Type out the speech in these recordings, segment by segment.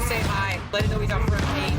say hi. Let him know he's on front page.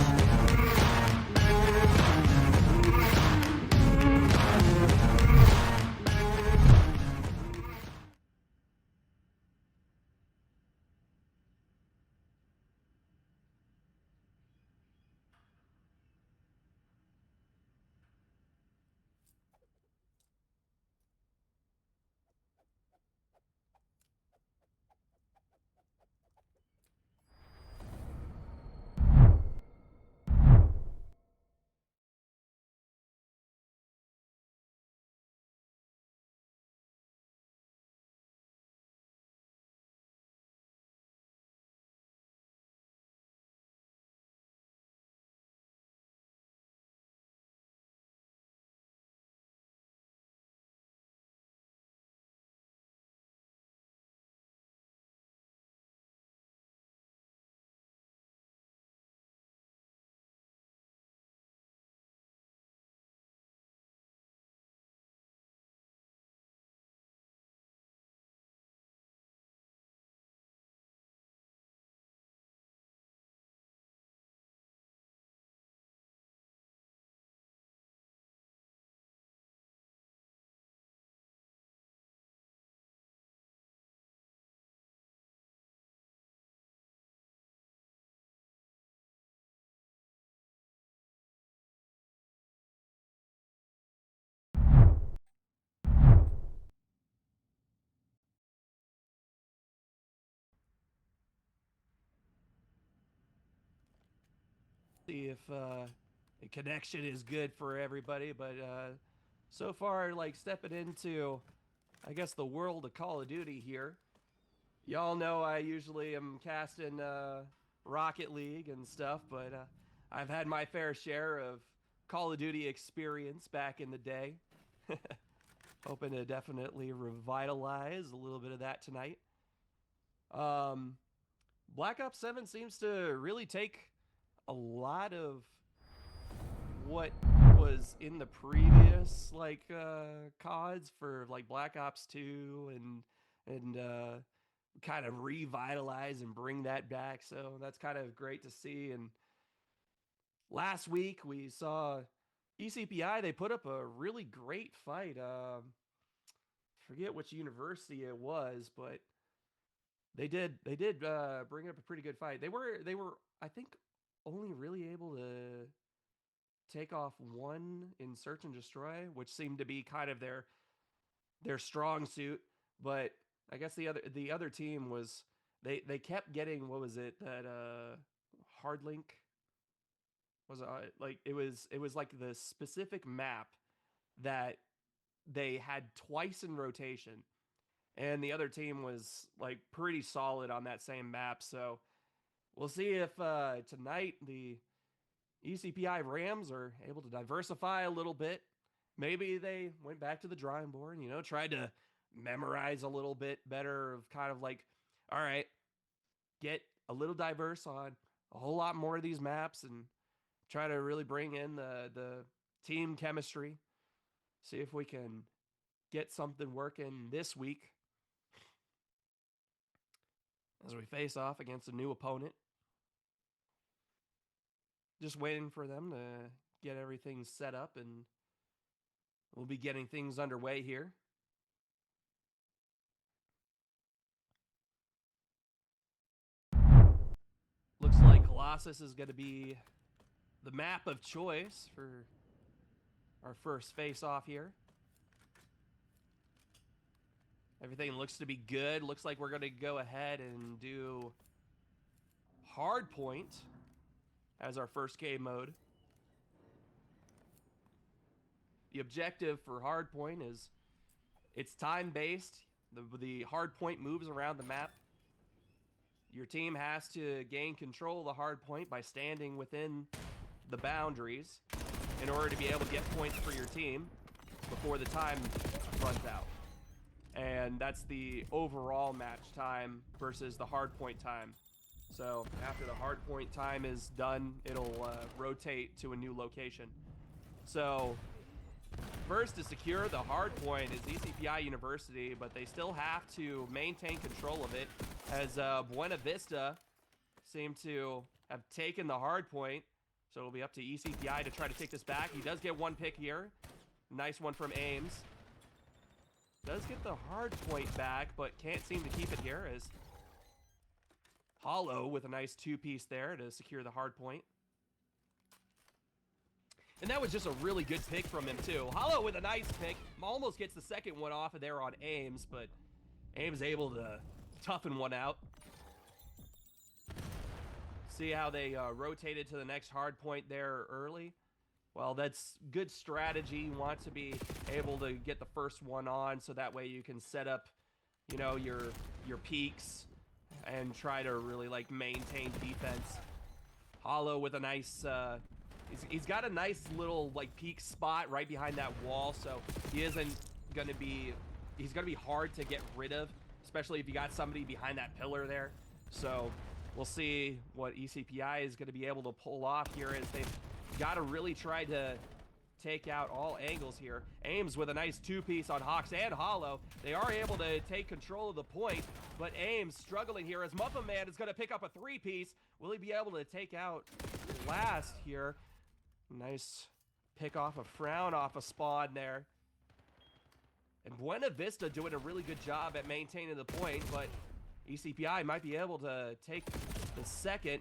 See if the connection is good for everybody, but so far, like stepping into, I guess, the world of Call of Duty here. Y'all know I usually am casting Rocket League and stuff, but I've had my fair share of Call of Duty experience back in the day. Hoping to definitely revitalize a little bit of that tonight. Black Ops 7 seems to really take a lot of what was in the previous like CODs for like Black Ops 2 and kind of revitalize and bring that back. So that's kind of great to see. And last week we saw ECPI. They put up a really great fight. Forget which university it was, but they did bring up a pretty good fight. They were I think only really able to take off one in search and destroy, which seemed to be kind of their strong suit. But I guess the other team was they kept getting, what was it, that hardlink was like it was like the specific map that they had twice in rotation, and the other team was like pretty solid on that same map. So we'll see if tonight the ECPI Rams are able to diversify a little bit. Maybe they went back to the drawing board, tried to memorize a little bit better of kind of like, all right, get a little diverse on a whole lot more of these maps and try to really bring in the team chemistry. See if we can get something working this week as we face off against a new opponent. Just waiting for them to get everything set up, and we'll be getting things underway here. Looks like Colossus is going to be the map of choice for our first face-off here. Everything looks to be good. Looks like we're going to go ahead and do Hardpoint as our first game mode. The objective for Hardpoint is it's time-based. The Hardpoint moves around the map. Your team has to gain control of the Hardpoint by standing within the boundaries in order to be able to get points for your team before the time runs out. And that's the overall match time versus the Hardpoint time. So after the Hardpoint time is done, it'll rotate to a new location. So first to secure the Hardpoint is ECPI University, but they still have to maintain control of it as Buena Vista seem to have taken the hard point. So it'll be up to ECPI to try to take this back. He does get one pick here. Nice one from Ames. Does get the hard point back, but can't seem to keep it here as Hollow with a nice two-piece there to secure the hard point. And that was just a really good pick from him, too. Hollow with a nice pick. Almost gets the second one off of there on Ames, but Ames able to toughen one out. See how they rotated to the next hard point there early? Well, that's good strategy. You want to be able to get the first one on so that way you can set up, you know, your peaks and try to really, like, maintain defense. Hollow with a nice... He's got a nice little, like, peak spot right behind that wall, so he isn't going to be... He's going to be hard to get rid of, especially if you got somebody behind that pillar there. So we'll see what ECPI is going to be able to pull off here as they've got to really try to take out all angles here. Ames with a nice two-piece on Hawks and Hollow. They are able to take control of the point, but Ames struggling here as Muffin Man is going to pick up a three-piece. Will he be able to take out last here? Nice pick off a Frown off a spawn there. And Buena Vista doing a really good job at maintaining the point, but ECPI might be able to take the second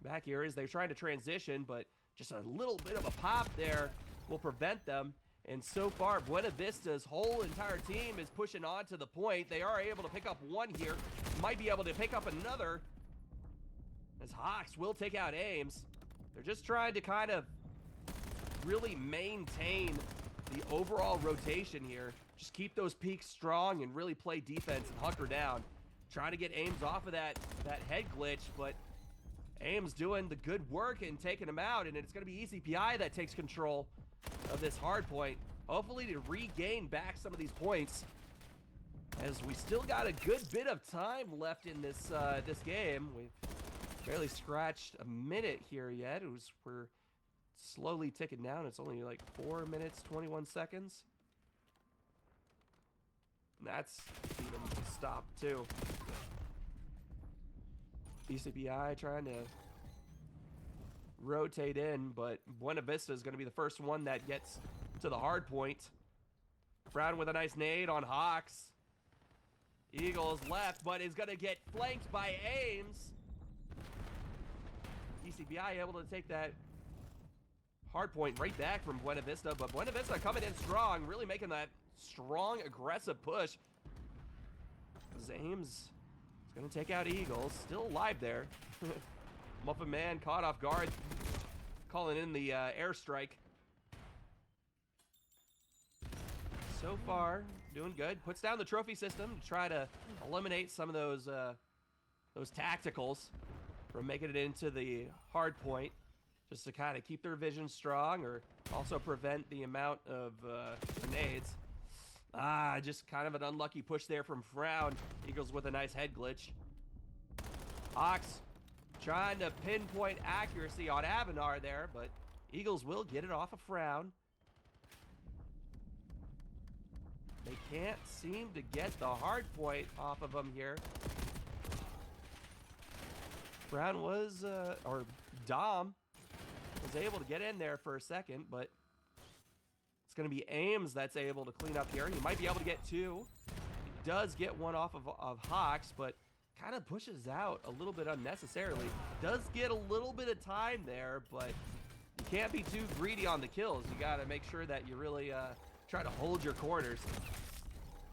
back here as they're trying to transition, but just a little bit of a pop there will prevent them. And so far, Buena Vista's whole entire team is pushing on to the point. They are able to pick up one here. Might be able to pick up another as Hawks will take out Ames. They're just trying to kind of really maintain the overall rotation here. Just keep those peaks strong and really play defense and hunker down. Trying to get Ames off of that head glitch, but Ames doing the good work and taking him out, and it's going to be ECPI that takes control of this hard point. Hopefully to regain back some of these points, as we still got a good bit of time left in this this game. We've barely scratched a minute here yet. We're slowly ticking down. It's only like 4 minutes, 21 seconds. And that's even stopped too. ECPI trying to rotate in, but Buena Vista is going to be the first one that gets to the hard point. Brown with a nice nade on Hawks. Eagles left, but is going to get flanked by Ames. ECPI able to take that hard point right back from Buena Vista, but Buena Vista coming in strong, really making that strong, aggressive push. Ames is going to take out Eagles, still alive there. Muffin Man caught off guard, calling in the airstrike. So far, doing good. Puts down the trophy system to try to eliminate some of those tacticals from making it into the hard point, just to kind of keep their vision strong or also prevent the amount of grenades. Just kind of an unlucky push there from Frown. Eagles with a nice head glitch. Hawks trying to pinpoint accuracy on Avanar there, but Eagles will get it off of Frown. They can't seem to get the hard point off of him here. Frown was, or Dom, was able to get in there for a second, but it's going to be Ames that's able to clean up here. He might be able to get two. He does get one off of Hawks, but kind of pushes out a little bit unnecessarily. Does get a little bit of time there, but you can't be too greedy on the kills. You got to make sure that you really try to hold your corners.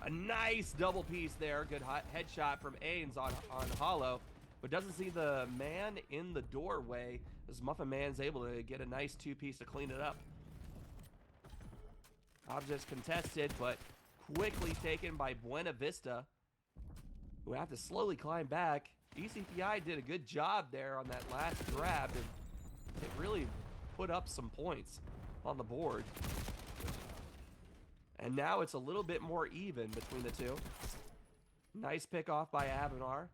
A nice double piece there. Good headshot from Ames on Hollow, but doesn't see the man in the doorway as Muffin Man's able to get a nice two-piece to clean it up. Objects contested, but quickly taken by Buena Vista, who have to slowly climb back. ECPI did a good job there on that last grab, and it really put up some points on the board. And now it's a little bit more even between the two. Nice pick off by Avanar.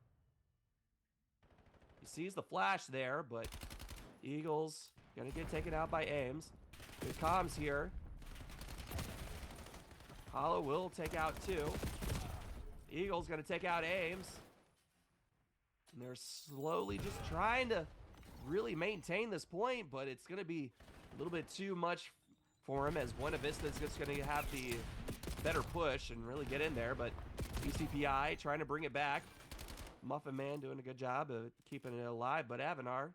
He sees the flash there, but Eagles gonna get taken out by Ames. Good comms here. Hollow will take out two. Eagles gonna take out Ames. And they're slowly just trying to really maintain this point, but it's going to be a little bit too much for him, as Buena Vista is just going to have the better push and really get in there. But ECPI trying to bring it back. Muffin Man doing a good job of keeping it alive, but Avanar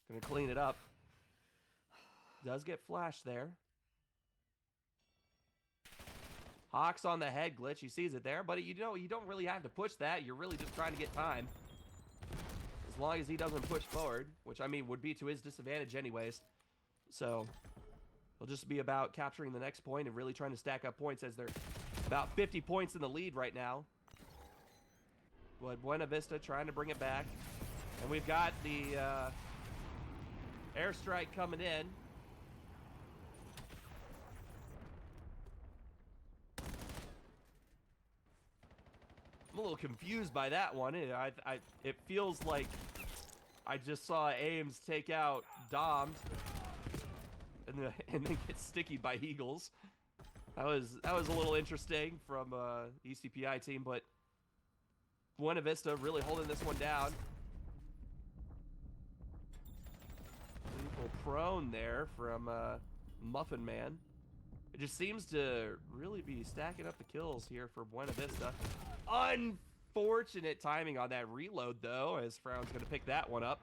going to clean it up. Does get flashed there. Hawks on the head glitch. He sees it there, but you know, you don't really have to push that. You're really just trying to get time. As long as he doesn't push forward, which I mean would be to his disadvantage anyways. So it'll just be about capturing the next point and really trying to stack up points, as they're about 50 points in the lead right now. But Buena Vista trying to bring it back. And we've got the airstrike coming in. I'm a little confused by that one. It feels like I just saw Ames take out Dom and then get stickied by Eagles. That was a little interesting from ECPI team, but Buena Vista really holding this one down. Lethal prone there from Muffin Man. It just seems to really be stacking up the kills here for Buena Vista. Unfortunate timing on that reload, though, as Frown's going to pick that one up.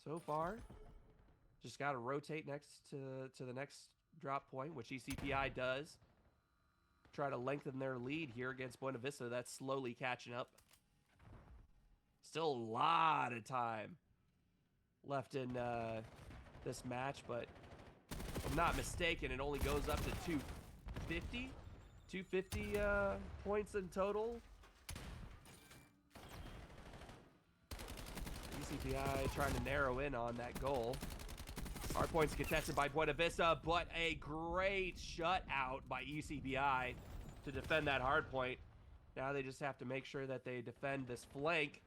So far, just got to rotate next to the next drop point, which ECPI does. Try to lengthen their lead here against Buena Vista. That's slowly catching up. Still a lot of time left in this match, but if I'm not mistaken, it only goes up to 250 points in total. ECPI trying to narrow in on that goal. Hard points contested by Buena Vista, but a great shutout by ECPI to defend that hard point. Now they just have to make sure that they defend this flank.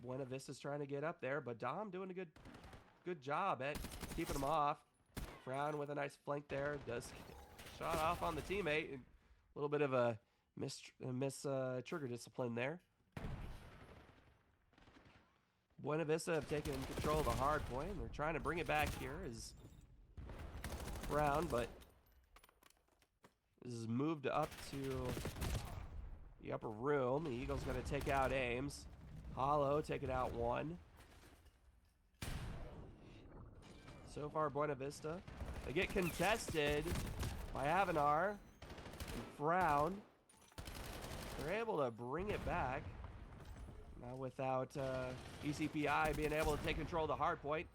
Buena Vista's trying to get up there, but Dom doing a good job at keeping him off. Frown with a nice flank there. Does shot off on the teammate. And a little bit of a miss trigger discipline there. Buena Vista have taken control of the hard point. They're trying to bring it back here as Brown, but this is moved up to the upper room. The Eagle's going to take out Ames. Hollow taking out one. So far, Buena Vista. They get contested by Avanar and Frown. They're able to bring it back. Now without ECPI being able to take control of the hard point.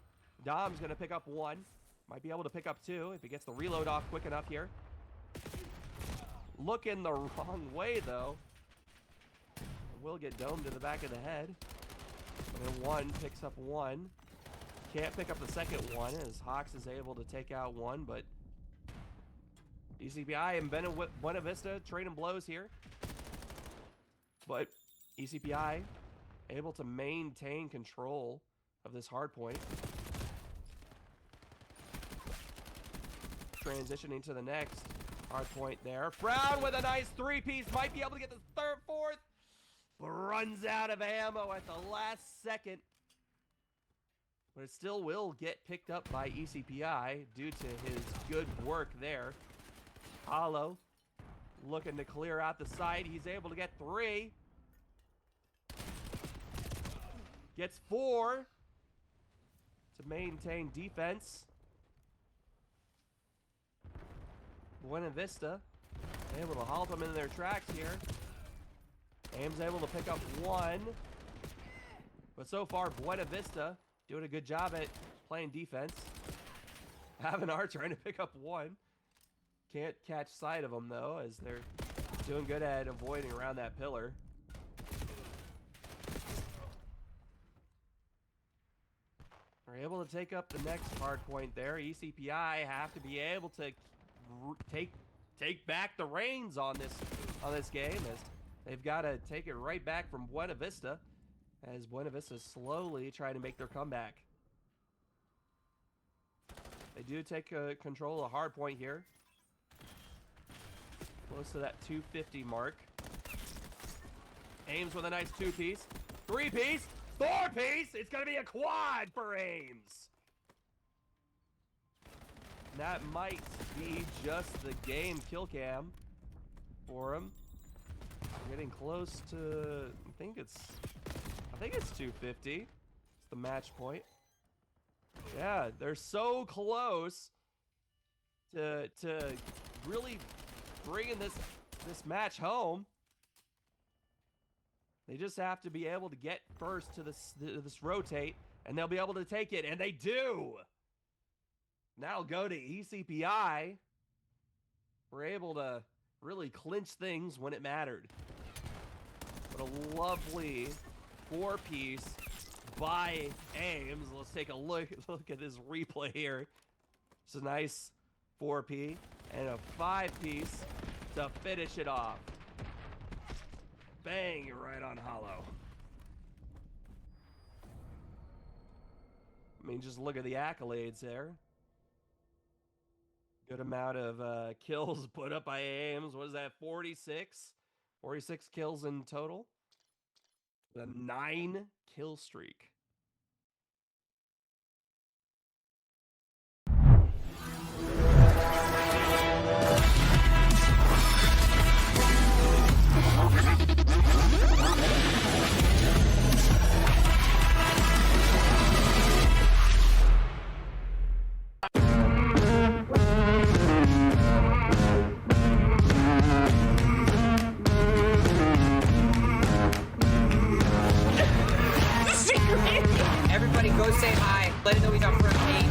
Dom's going to pick up one. Might be able to pick up two if he gets the reload off quick enough here. Looking the wrong way, though. Will get domed to the back of the head. And then one picks up one. Can't pick up the second one as Hawks is able to take out one, but ECPI and Buena Vista trading blows here. But ECPI able to maintain control of this hard point. Transitioning to the next hard point there. Brown with a nice three-piece. Might be able to get the third, fourth. But runs out of ammo at the last second. But it still will get picked up by ECPI due to his good work there. Hollow looking to clear out the site. He's able to get three. Gets four to maintain defense. Buena Vista able to halt them in their tracks here. Ames able to pick up one. But so far, Buena Vista doing a good job at playing defense. Avanar trying to pick up one. Can't catch sight of them, though, as they're doing good at avoiding around that pillar. They're able to take up the next hard point there. ECPI have to be able to take back the reins on this game, as they've got to take it right back from Buena Vista, as Buena Vista is slowly trying to make their comeback. They do take control of the hard point here. Close to that 250 mark. Ames with a nice two-piece. 3-piece, 4-piece. It's gonna be a quad for Ames. That might be just the game kill cam for him. Getting close to, I think it's 250. It's the match point. Yeah, they're so close to really bringing this match home. They just have to be able to get first to this rotate, and they'll be able to take it, and they do. Now go to ECPI. We're able to really clinch things when it mattered. What a lovely 4-piece by Ames. Let's take a look at this replay here. It's a nice 4P and a 5-piece to finish it off. Bang, right on hollow. I mean, just look at the accolades there. Good amount of kills put up by Ames. What is that, 46? 46 kills in total. The 9-kill streak. Everybody go say hi. Let him know he's on front page.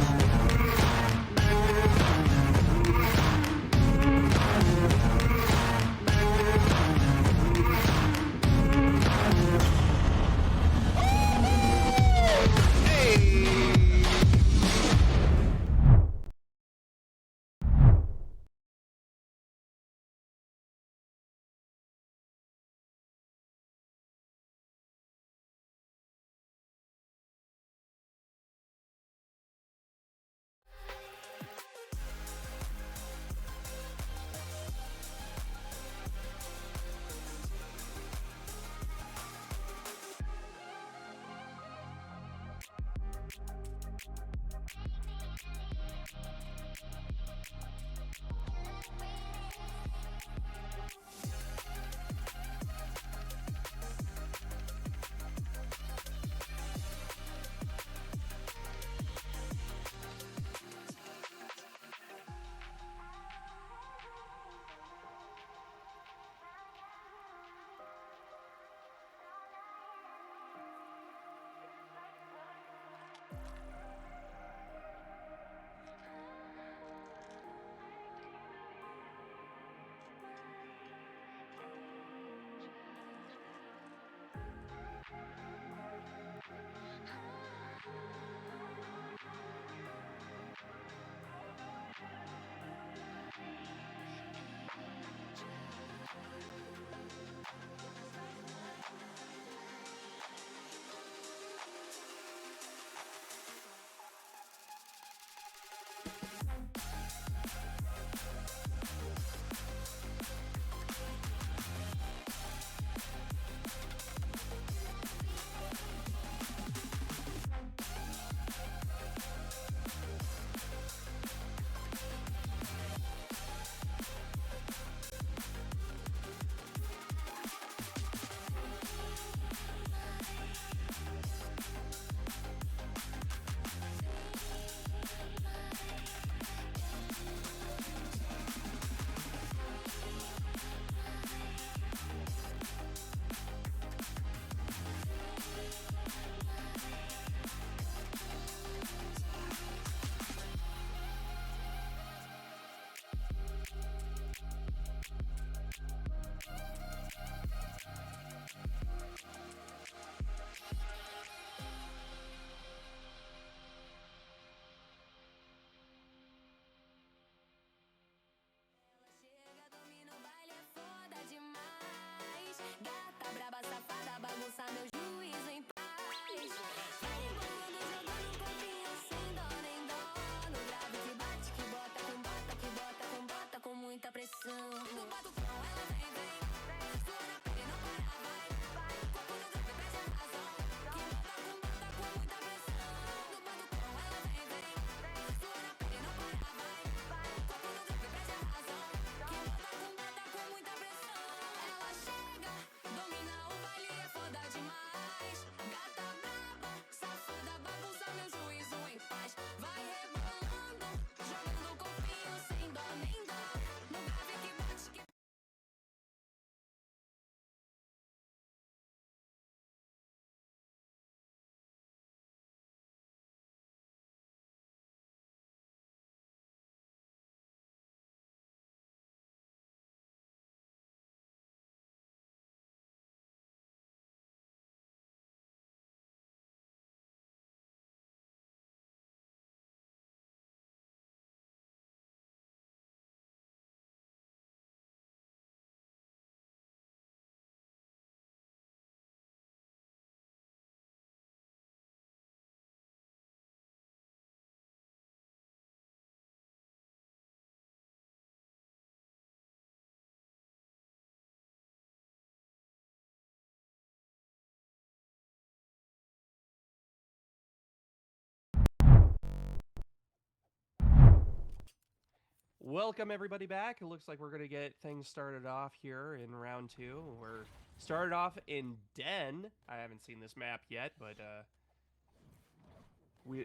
Welcome everybody back. It looks like we're gonna get things started off here in round 2. We're started off in Den. I haven't seen this map yet, but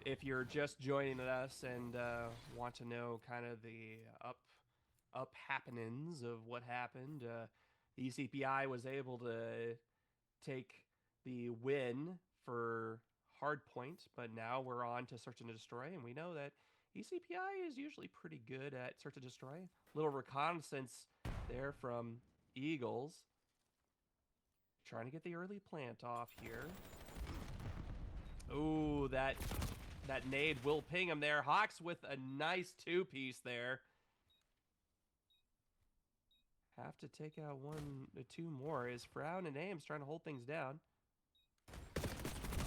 if you're just joining us and want to know kind of the up happenings of what happened, ECPI was able to take the win for Hardpoint, but now we're on to Search and Destroy, and we know that ECPI is usually pretty good at Search and Destroy. Little reconnaissance there from Eagles. Trying to get the early plant off here. Ooh, that nade will ping him there. Hawks with a nice 2-piece there. Have to take out 1 or 2 more. Is Frown and Ames trying to hold things down.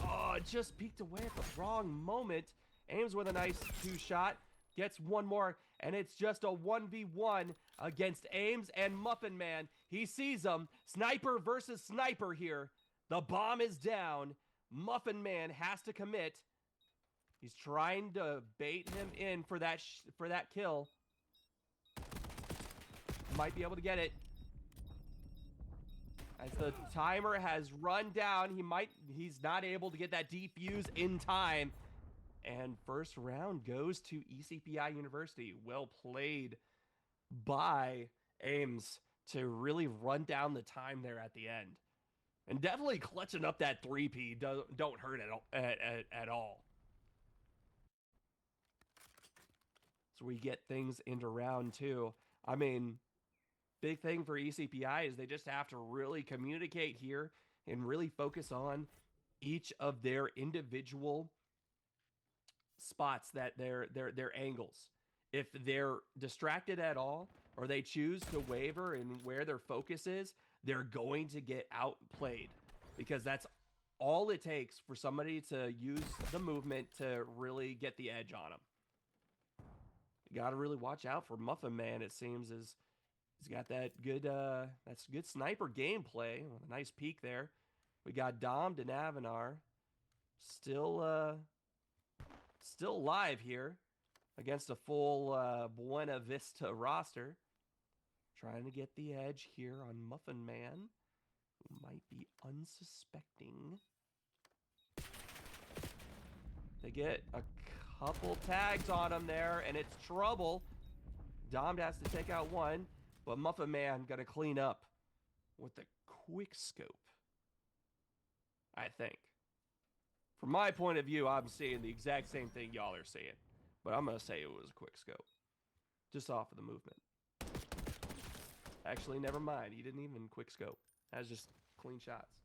Oh, it just peeked away at the wrong moment. Ames with a nice 2-shot. Gets 1 more, and it's just a 1v1 against Ames and Muffin Man. He sees him. Sniper versus sniper here. The bomb is down. Muffin Man has to commit. He's trying to bait him in for that kill. Might be able to get it. As the timer has run down, he's not able to get that defuse in time. And first round goes to ECPI University. Well played by Ames to really run down the time there at the end. And definitely clutching up that 3P don't hurt at all. So we get things into round 2. I mean, big thing for ECPI is they just have to really communicate here and really focus on each of their individual spots, that their angles. If they're distracted at all, or they choose to waver in where their focus is, they're going to get outplayed, because that's all it takes for somebody to use the movement to really get the edge on them. You got to really watch out for Muffin Man. It seems he's got that good sniper gameplay with a nice peek there. We got Domed and Avanar still live here against a full Buena Vista roster. Trying to get the edge here on Muffin Man, who might be unsuspecting. They get a couple tags on him there, and it's trouble. Domed has to take out 1, but Muffin Man gonna clean up with the quick scope, I think. From my point of view, I'm seeing the exact same thing y'all are seeing. But I'm going to say it was a quick scope. Just off of the movement. Actually, never mind. He didn't even quick scope. That was just clean shots.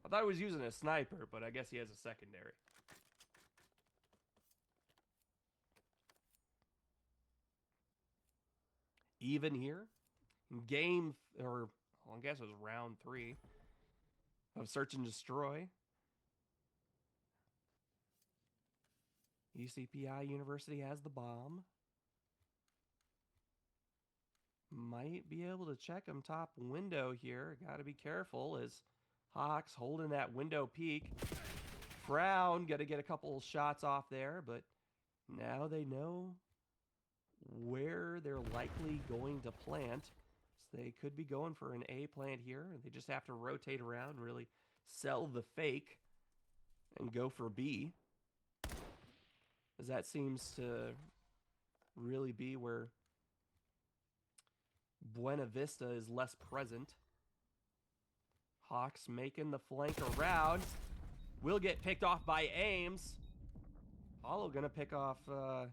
I thought he was using a sniper, but I guess he has a secondary. Even here. Game, or well, I guess it was round 3. Of Search and Destroy. ECPI University has the bomb. Might be able to check him top window here. Got to be careful as Hawks holding that window peak. Frown got to get a couple shots off there, but now they know where they're likely going to plant. They could be going for an A plant here. They just have to rotate around and really sell the fake and go for B. As that seems to really be where Buena Vista is less present. Hawks making the flank around. Will get picked off by Ames. Hollow gonna pick off, what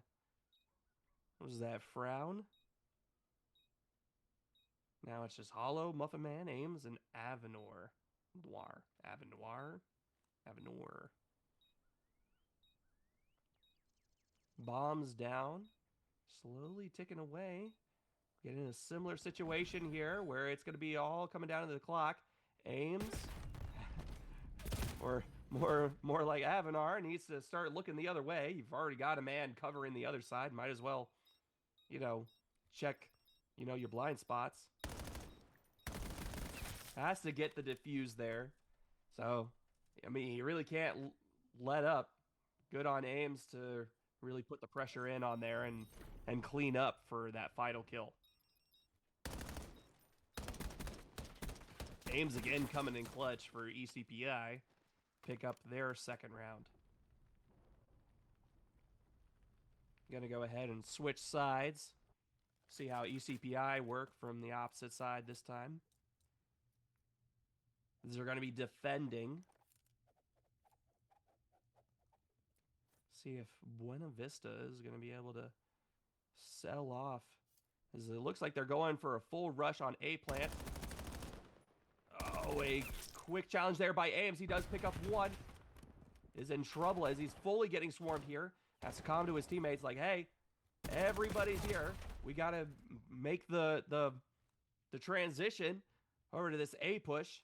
was that, Frown? Now it's just Hollow, Muffin Man, Ames, and Avenor. Avenor. Bombs down. Slowly ticking away. Getting in a similar situation here where it's going to be all coming down to the clock. Ames, or more like Avanar, needs to start looking the other way. You've already got a man covering the other side. Might as well, check, your blind spots. Has to get the defuse there. So, I mean, he really can't let up. Good on Ames to really put the pressure in on there and clean up for that final kill. Ames again coming in clutch for ECPI. Pick up their second round. Gonna go ahead and switch sides. See how ECPI work from the opposite side this time. They're gonna be defending. See if Buena Vista is gonna be able to settle off. As it looks like they're going for a full rush on A plant. Oh, a quick challenge there by Ames. He does pick up one. Is in trouble as he's fully getting swarmed here. Has to calm to his teammates like, hey, everybody's here. We got to make the transition over to this A push.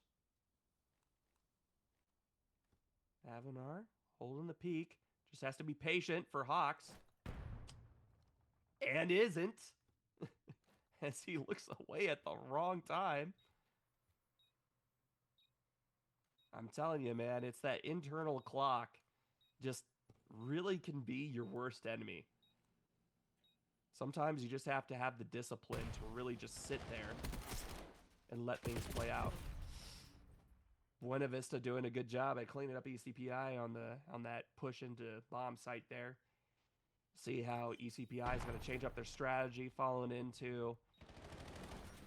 Avenar holding the peak. Just has to be patient for Hawks. And isn't. As he looks away at the wrong time. I'm telling you, man, it's that internal clock just really can be your worst enemy. Sometimes you just have to have the discipline to really just sit there and let things play out. Buena Vista doing a good job at cleaning up ECPI on that push into bomb site there. See how ECPI is going to change up their strategy following into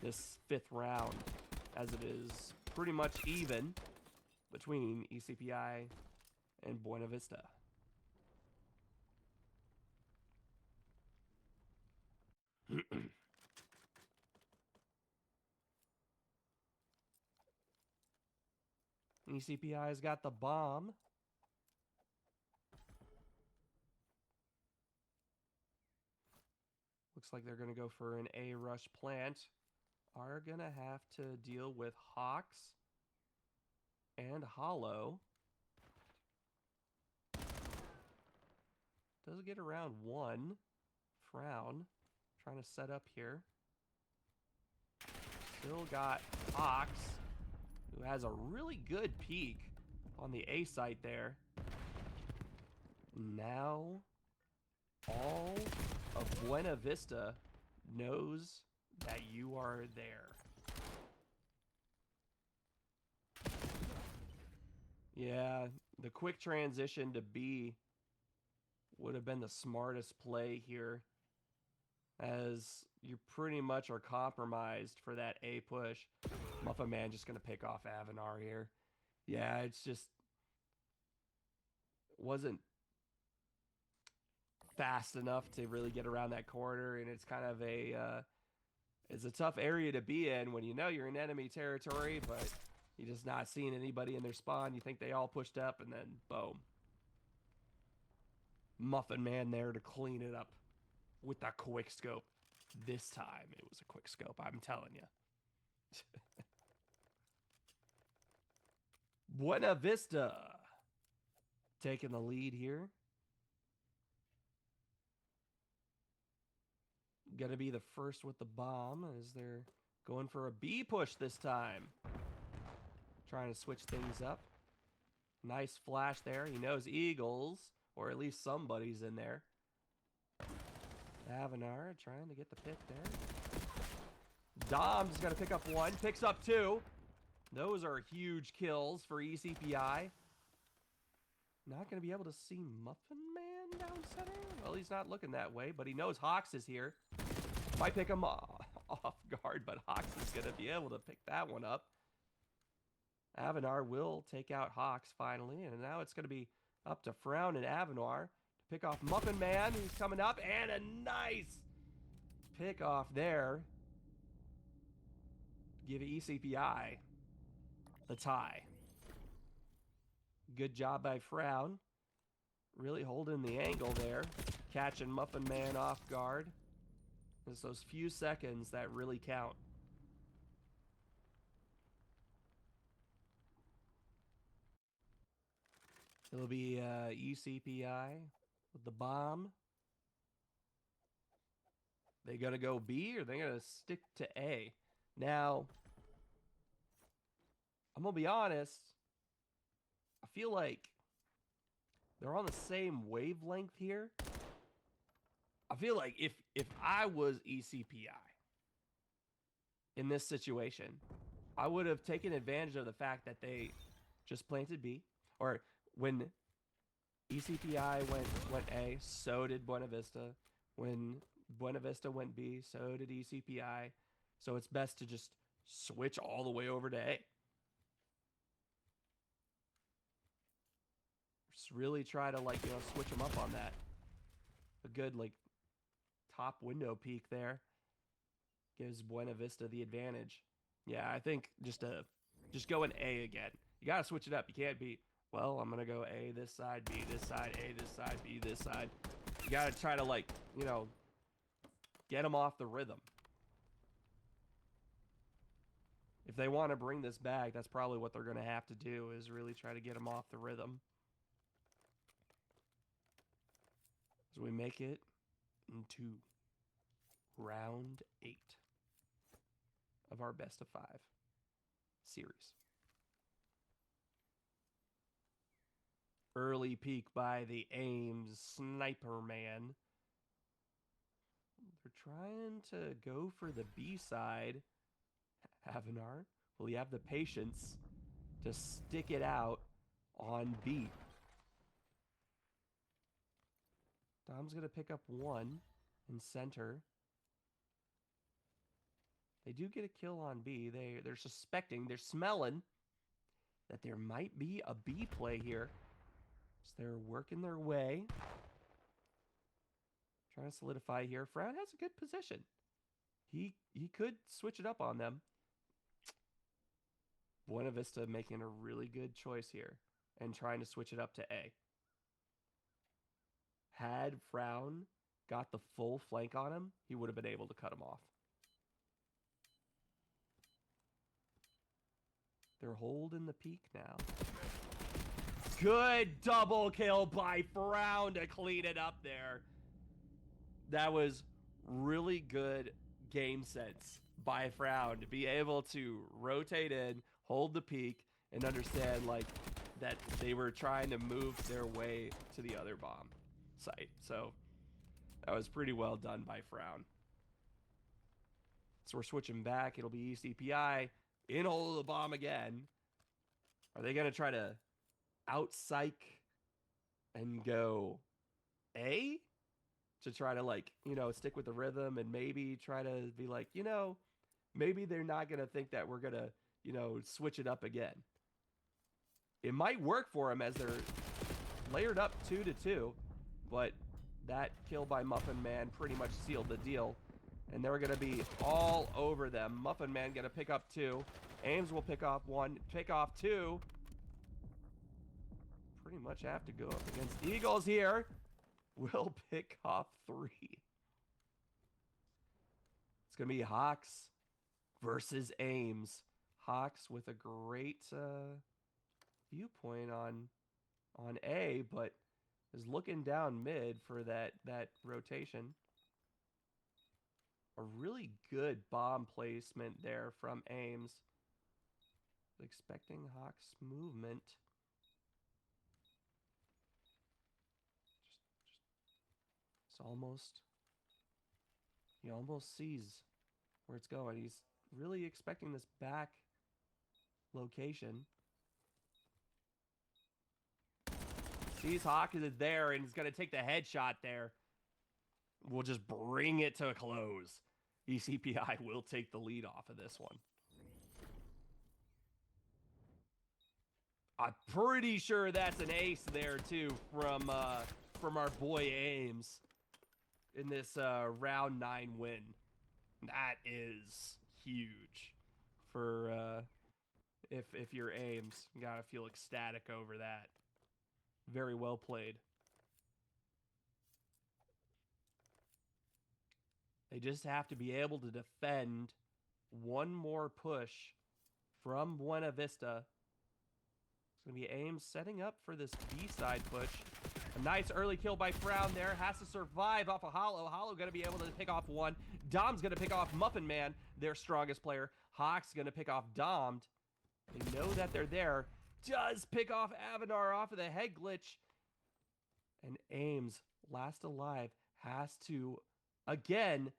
this 5th round, as it is pretty much even between ECPI and Buena Vista. ECPI's got the bomb. Looks like they're going to go for an A rush plant. Are going to have to deal with Hawks and Hollow. Does get around one. Frown. Trying to set up here. Still got Hawks, who has a really good peek on the A site there. Now, all of Buena Vista knows that you are there. Yeah, the quick transition to B would have been the smartest play here, as you pretty much are compromised for that A push. Muffin Man just going to pick off Avenar here. Yeah, it's just wasn't fast enough to really get around that corner, and it's kind of it's a tough area to be in when you know you're in enemy territory, but you're just not seeing anybody in their spawn. You think they all pushed up, and then boom. Muffin Man there to clean it up with that quick scope. This time it was a quick scope, I'm telling you. Buena Vista taking the lead here. Gonna be the first with the bomb as they're going for a B push this time. Trying to switch things up. Nice flash there. He knows Eagles, or at least somebody's in there. Avenar trying to get the pick there. Dom's got to pick up one. Picks up two. Those are huge kills for ECPI. Not going to be able to see Muffin Man down center. Well, he's not looking that way, but he knows Hawks is here. Might pick him off guard, but Hawks is going to be able to pick that one up. Avenar will take out Hawks finally, and now it's going to be up to Frown and Avenar to pick off Muffin Man, who's coming up, and a nice pick off there. Give ECPI the tie. Good job by Frown. Really holding the angle there. Catching Muffin Man off guard. It's those few seconds that really count. It'll be ECPI with the bomb. They gonna go B or they gonna stick to A? Now, I'm gonna be honest. I feel like they're on the same wavelength here. I feel like if I was ECPI in this situation, I would have taken advantage of the fact that they just planted B, or when ECPI went A, so did Buena Vista. When Buena Vista went B, so did ECPI. So it's best to just switch all the way over to A. Just really try to, like, switch them up on that. A good, like, top window peek there gives Buena Vista the advantage. Yeah, I think just go in A again. You gotta switch it up. You can't be, well, I'm gonna go A this side, B this side, A this side, B this side. You gotta try to, like, get them off the rhythm. If they want to bring this back, that's probably what they're gonna have to do, is really try to get them off the rhythm. As we make it into round 8 of our best of 5 series. Early peek by the Ames Sniper Man. They're trying to go for the B side. Avenar, will he have the patience to stick it out on B? Dom's going to pick up 1 in center. They do get a kill on B. They're suspecting, they're smelling that there might be a B play here. So they're working their way. Trying to solidify here. Frown has a good position. He could switch it up on them. Buena Vista making a really good choice here and trying to switch it up to A. Had Frown got the full flank on him, he would have been able to cut him off. They're holding the peak now. Good double kill by Frown to clean it up there. That was really good game sense by Frown to be able to rotate in, hold the peak, and understand, like, that they were trying to move their way to the other bomb site. So that was pretty well done by Frown. So we're switching back. It'll be ECPI in hold of the bomb again. Are they going to try to out-psych and go A? To try to, like, stick with the rhythm and maybe try to be like, maybe they're not going to think that we're going to, switch it up again. It might work for them as they're layered up 2-2, but that kill by Muffin Man pretty much sealed the deal. And they're going to be all over them. Muffin Man going to pick up 2. Ames will pick off 1, pick off 2. Pretty much have to go up against Eagles here. Will pick off 3. It's going to be Hawks versus Ames. Hawks with a great viewpoint on A, but is looking down mid for that rotation. A really good bomb placement there from Ames. Expecting Hawks movement. He almost sees where it's going. He's really expecting this back location. Sees Hawk is there and is going to take the headshot there. We'll just bring it to a close. ECPI will take the lead off of this one. I'm pretty sure that's an ace there too from our boy Ames in this round 9 win. That is huge for if you're Ames. You gotta feel ecstatic over that. Very well played. They just have to be able to defend one more push from Buena Vista. It's going to be Ames setting up for this B-side push. A nice early kill by Frown there. Has to survive off of Hollow. Hollow going to be able to pick off 1. Dom's going to pick off Muffin Man, their strongest player. Hawk's going to pick off Dom. They know that they're there. Does pick off Avenar off of the head glitch. And Ames, last alive, has to, again,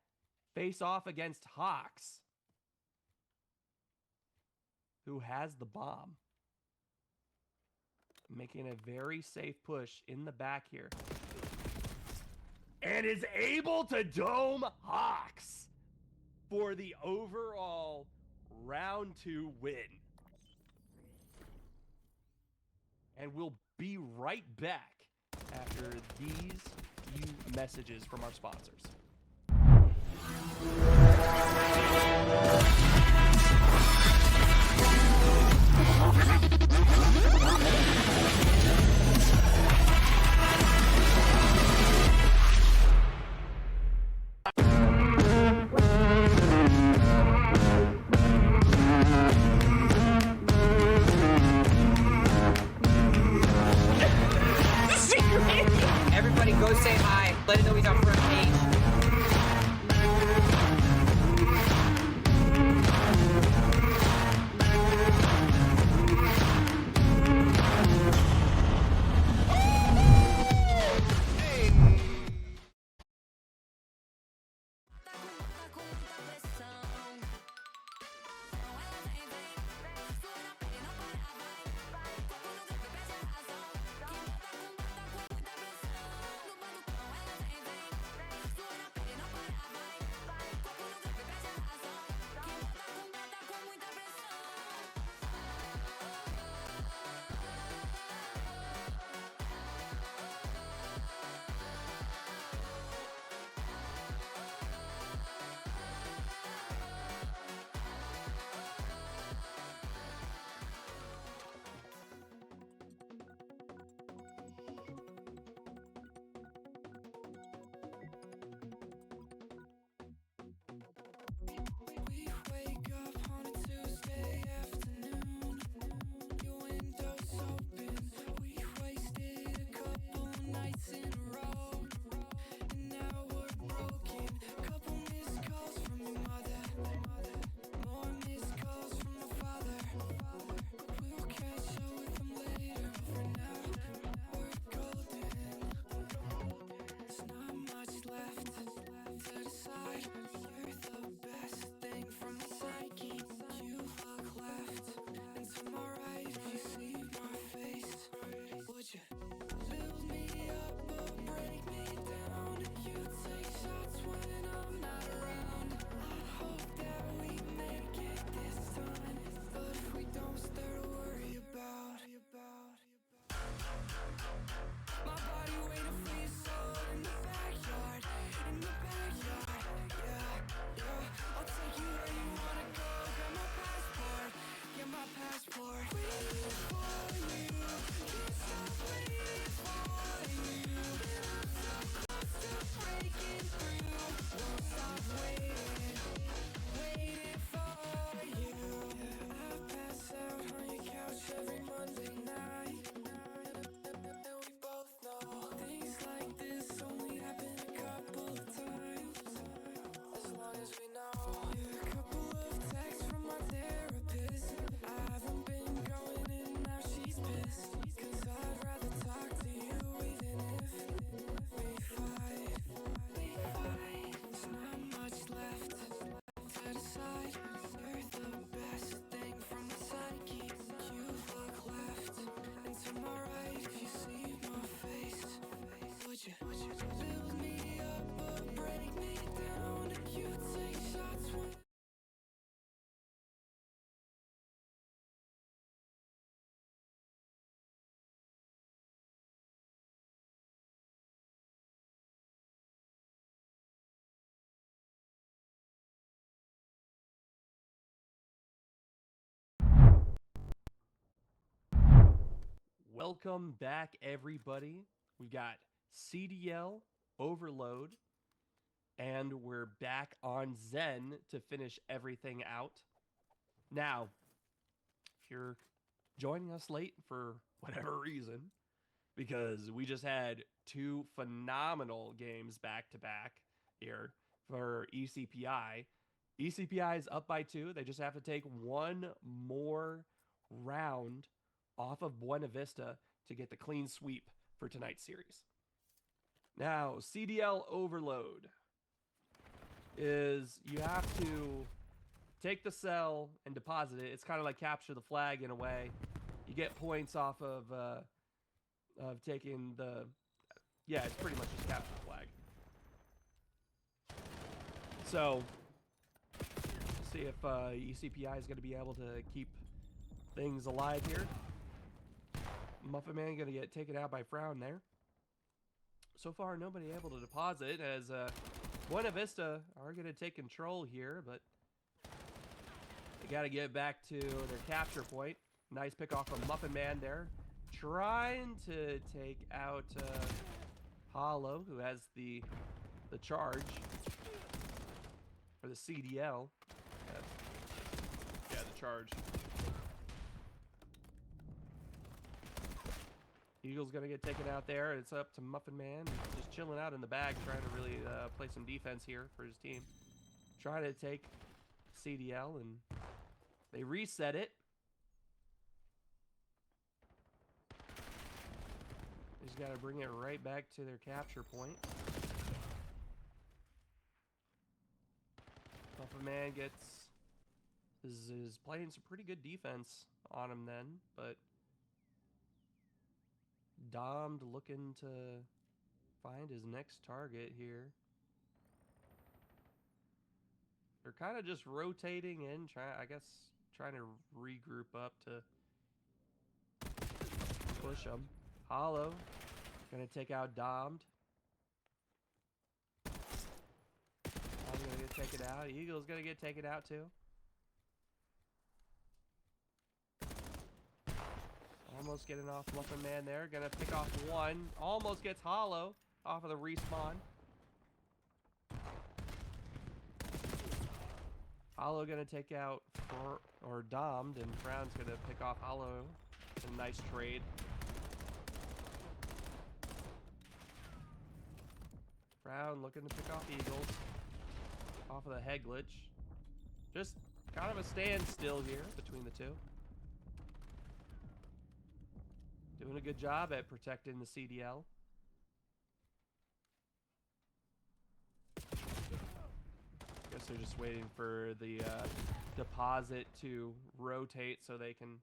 face off against Hawks, who has the bomb. Making a very safe push in the back here. And is able to dome Hawks for the overall round 2 win. And we'll be right back after these few messages from our sponsors. Everybody go say hi. Let it know he's on front page. Welcome back, everybody. We've got CDL Overload, and we're back on Zen to finish everything out. Now, if you're joining us late for whatever reason, because we just had 2 phenomenal games back to back here for ECPI. ECPI is up by 2. They just have to take 1 more round off of Buena Vista to get the clean sweep for tonight's series. Now, CDL overload is you have to take the cell and deposit it. It's kind of like capture the flag in a way. You get points off of taking the... Yeah, it's pretty much just capture the flag. So, see if ECPI is going to be able to keep things alive here. Muffin Man going to get taken out by Frown there. So far, nobody able to deposit as Buena Vista are going to take control here, but they got to get back to their capture point. Nice pick off from Muffin Man there. Trying to take out Hollow, who has the charge for the CDL. Yeah, the charge. Eagle's going to get taken out there. It's up to Muffin Man. Just chilling out in the bag, trying to really play some defense here for his team. Trying to take CDL, and they reset it. They just got to bring it right back to their capture point. Muffin Man is playing some pretty good defense on him then, but Dom'd looking to find his next target here. They're kind of just rotating in, trying to regroup up to push them. Hollow gonna take out Dom'd. I'm gonna get taken out. Eagle's gonna get taken out too. Almost getting off Muffin Man there. Gonna pick off one. Almost gets Hollow off of the respawn. Hollow gonna take out Dom'd, and Frown's gonna pick off Hollow. It's a nice trade. Frown looking to pick off Eagles. Off of the head glitch. Just kind of a standstill here between the two. Doing a good job at protecting the CDL. Guess they're just waiting for the deposit to rotate so they can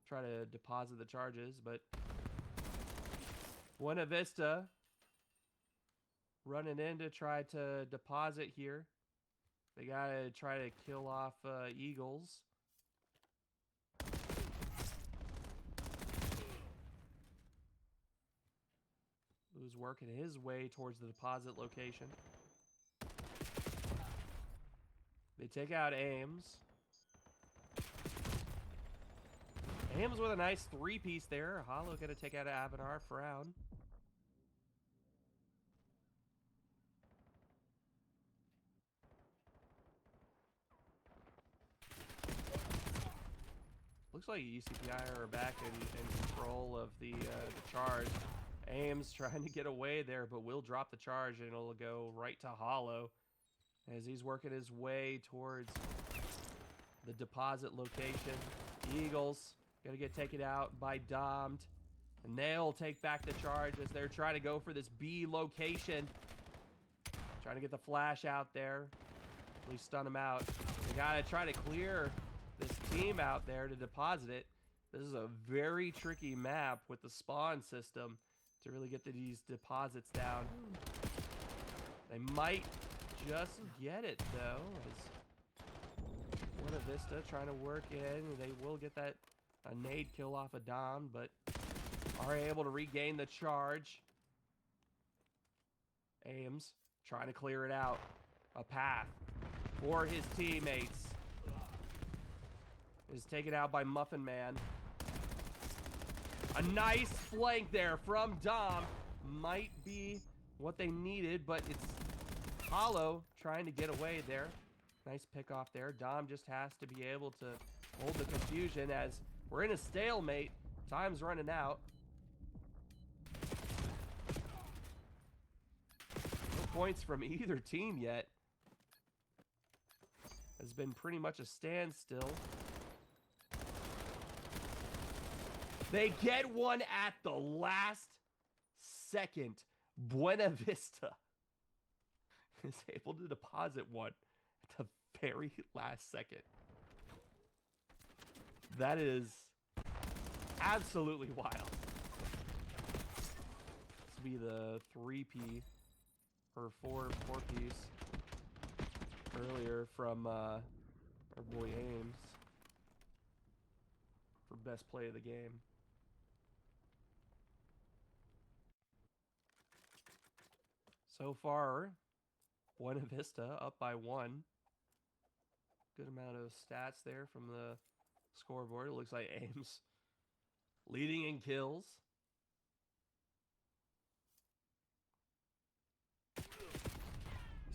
try to deposit the charges, but Buena Vista running in to try to deposit here. They gotta try to kill off Eagles. Who's working his way towards the deposit location. They take out Ames. Ames with a nice three-piece there. Hollow gonna take out Avanar. Frown. Looks like ECPI are back in control of the charge. Ames trying to get away there, but will drop the charge, and it'll go right to Hollow as he's working his way towards the deposit location. Eagles gonna get taken out by Dom'd, and they'll take back the charge as they're trying to go for this B location. Trying to get the flash out there. At least stun him out. They gotta try to clear this team out there to deposit it. This is a very tricky map with the spawn system to really get these deposits down. They might just get it though. As Buena Vista trying to work in. They will get that a nade kill off of Dom, but are able to regain the charge. Ames trying to clear it out. A path for his teammates. Is taken out by Muffin Man. A nice flank there from Dom. Might be what they needed, but it's Hollow trying to get away there. Nice pick off there. Dom just has to be able to hold the confusion as we're in a stalemate. Time's running out. No points from either team yet. Has been pretty much a standstill. They get one at the last second. Buena Vista is able to deposit one at the very last second. That is absolutely wild. This will be the 3P or 4-piece earlier from our boy Ames for best play of the game. So far, Buena Vista up by 1. Good amount of stats there from the scoreboard. It looks like Ames leading in kills.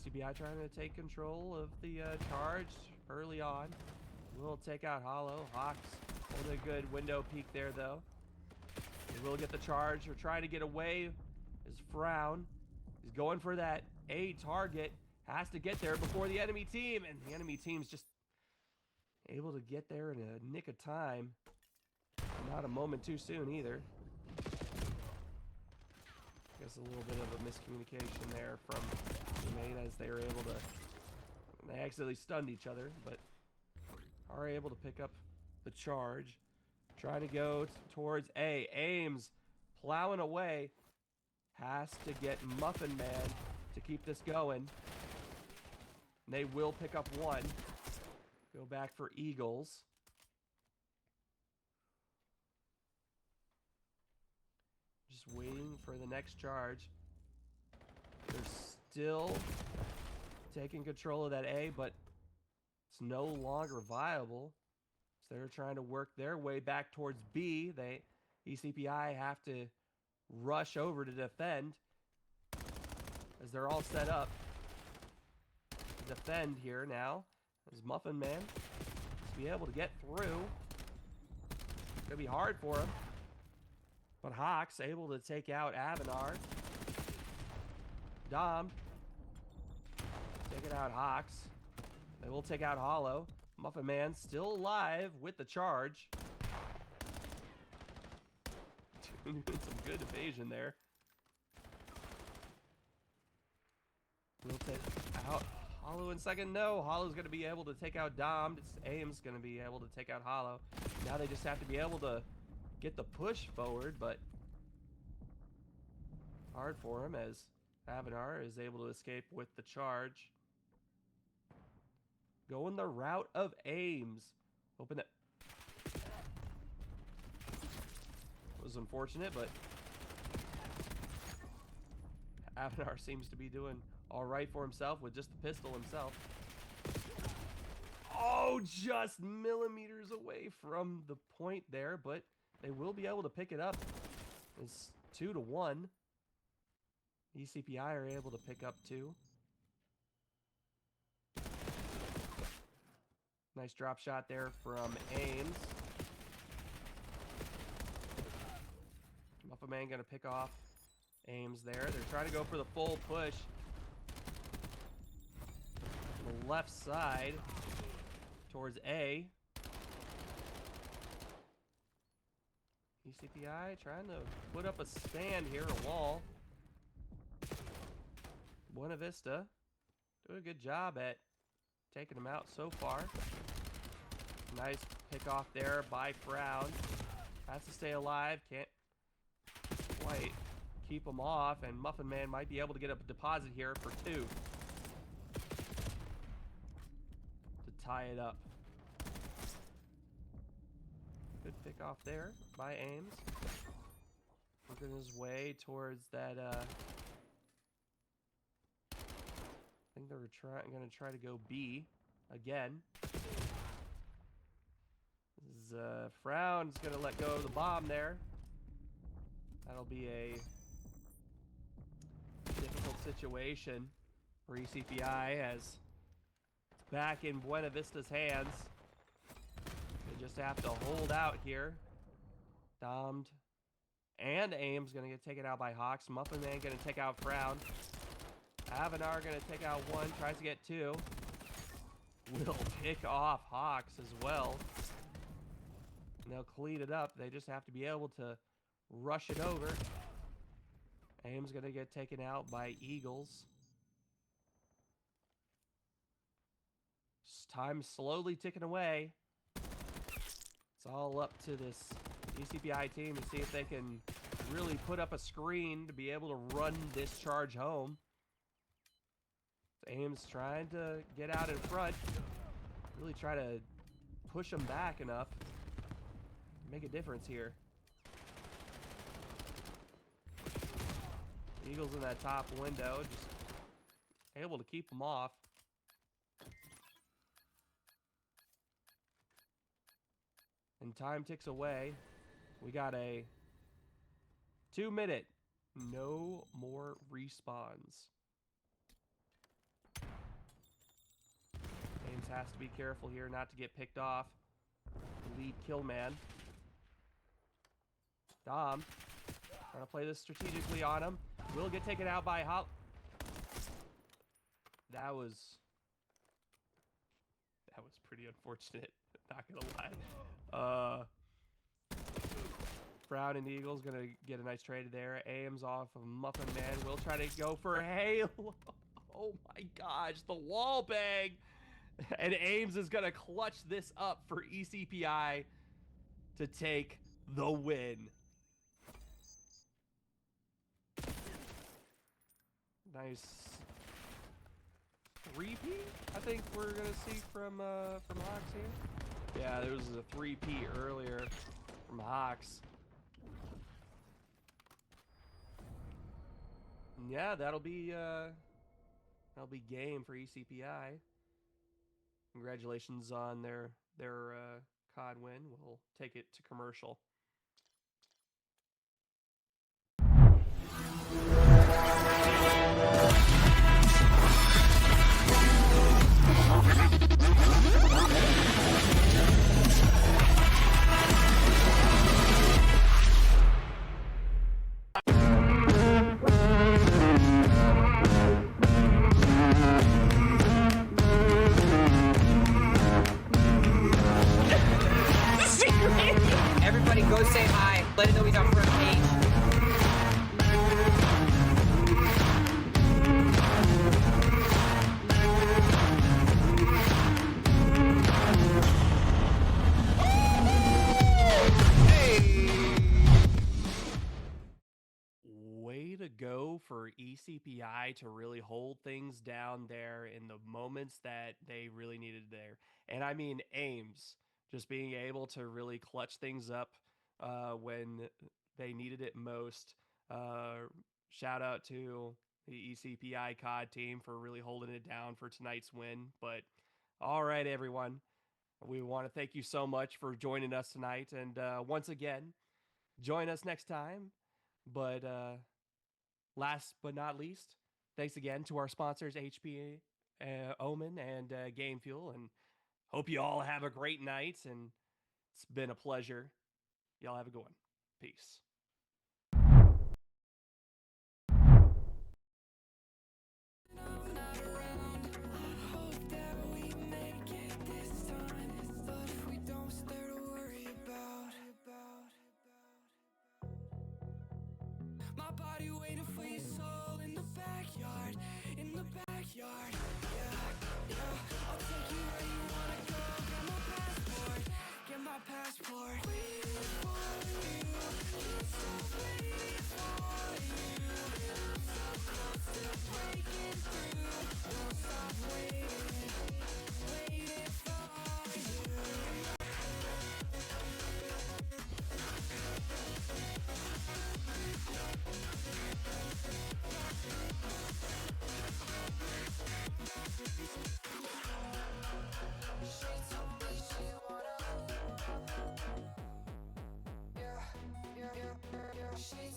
ECPI trying to take control of the charge early on. Will take out Hollow. Hawks holding a good window peek there, though. They will get the charge. They're trying to get away. Is Frown. He's going for that A target. Has to get there before the enemy team. And the enemy team's just able to get there in a nick of time. Not a moment too soon either. I guess a little bit of a miscommunication there from teammate as they were able to... They accidentally stunned each other, but are able to pick up the charge. Try to go towards A. Ames plowing away. Has to get Muffin Man to keep this going. They will pick up one. Go back for Eagles. Just waiting for the next charge. They're still taking control of that A, but it's no longer viable. So they're trying to work their way back towards B. ECPI have to rush over to defend as they're all set up to defend here now. As Muffin Man to be able to get through. It's gonna be hard for him. But Hawks able to take out Avanar. Dom taking out Hawks. They will take out Hollow. Muffin Man still alive with the charge. Doing some good evasion there. We'll take out Hollow in second. No, Hollow's going to be able to take out Dom. It's Ames going to be able to take out Hollow. Now they just have to be able to get the push forward, but hard for him as Avanar is able to escape with the charge. Going the route of Ames. Hoping that was unfortunate, but Avanar seems to be doing all right for himself with just the pistol himself. Oh, just millimeters away from the point there, but they will be able to pick it up. It's 2-1. ECPI are able to pick up 2. Nice drop shot there from Ames. Muffin Man gonna pick off Ames there. They're trying to go for the full push. On the left side towards A. ECPI trying to put up a stand here, a wall. Buena Vista doing a good job at taking them out so far. Nice pick off there by Frown. Has to stay alive. Can't quite keep them off. And Muffin Man might be able to get a deposit here for 2. To tie it up. Good pick off there by Ames. Working his way towards that... I think they were going to try to go B again. This is, Frown's going to let go of the bomb there. That'll be a difficult situation for ECPI as it's back in Buena Vista's hands. They just have to hold out here. Domed and Ames going to get taken out by Hawks. Muffin Man going to take out Frown. Avanar going to take out 1, tries to get 2. Will pick off Hawks as well. And they'll clean it up. They just have to be able to rush it over Aim's gonna get taken out by Eagles. Time's slowly ticking away. It's all up to this ECPI team to see if they can really put up a screen to be able to run this charge home. Aim's trying to get out in front. Really try to push them back enough. Make a difference here. Eagles in that top window, just able to keep them off. And time ticks away. We got a 2-minute. No more respawns. Ames has to be careful here not to get picked off. Lead kill man. Dom trying to play this strategically on him. Will get taken out by Hop. That was pretty unfortunate. Not gonna lie. Brown and Eagles gonna get a nice trade there. Ames off of Muffin Man. We'll try to go for Halo. Oh my gosh, the wall bang. And Ames is gonna clutch this up for ECPI to take the win. Nice 3P, I think we're gonna see from Hawks here. Yeah, there was a 3P earlier from Hawks. And yeah, that'll be game for ECPI. Congratulations on their COD win. We'll take it to commercial. Everybody go say hi. Let it know he's on front page. Way to go for ECPI to really hold things down there in the moments that they really needed there. And I mean, Ames just being able to really clutch things up when they needed it most. Shout out to the ECPI COD team for really holding it down for tonight's win. But all right, everyone, we want to thank you so much for joining us tonight. And once again, join us next time. But last but not least, thanks again to our sponsors, HP, Omen, and Game Fuel. And hope you all have a great night. And it's been a pleasure. Y'all have a good one. Peace. My body waiting for your soul in the backyard, yeah, yeah. I'll take you where you wanna go. Get my passport. Waiting for you, can't stop waiting for you. I'm so close to breaking through. Won't stop waiting for you. She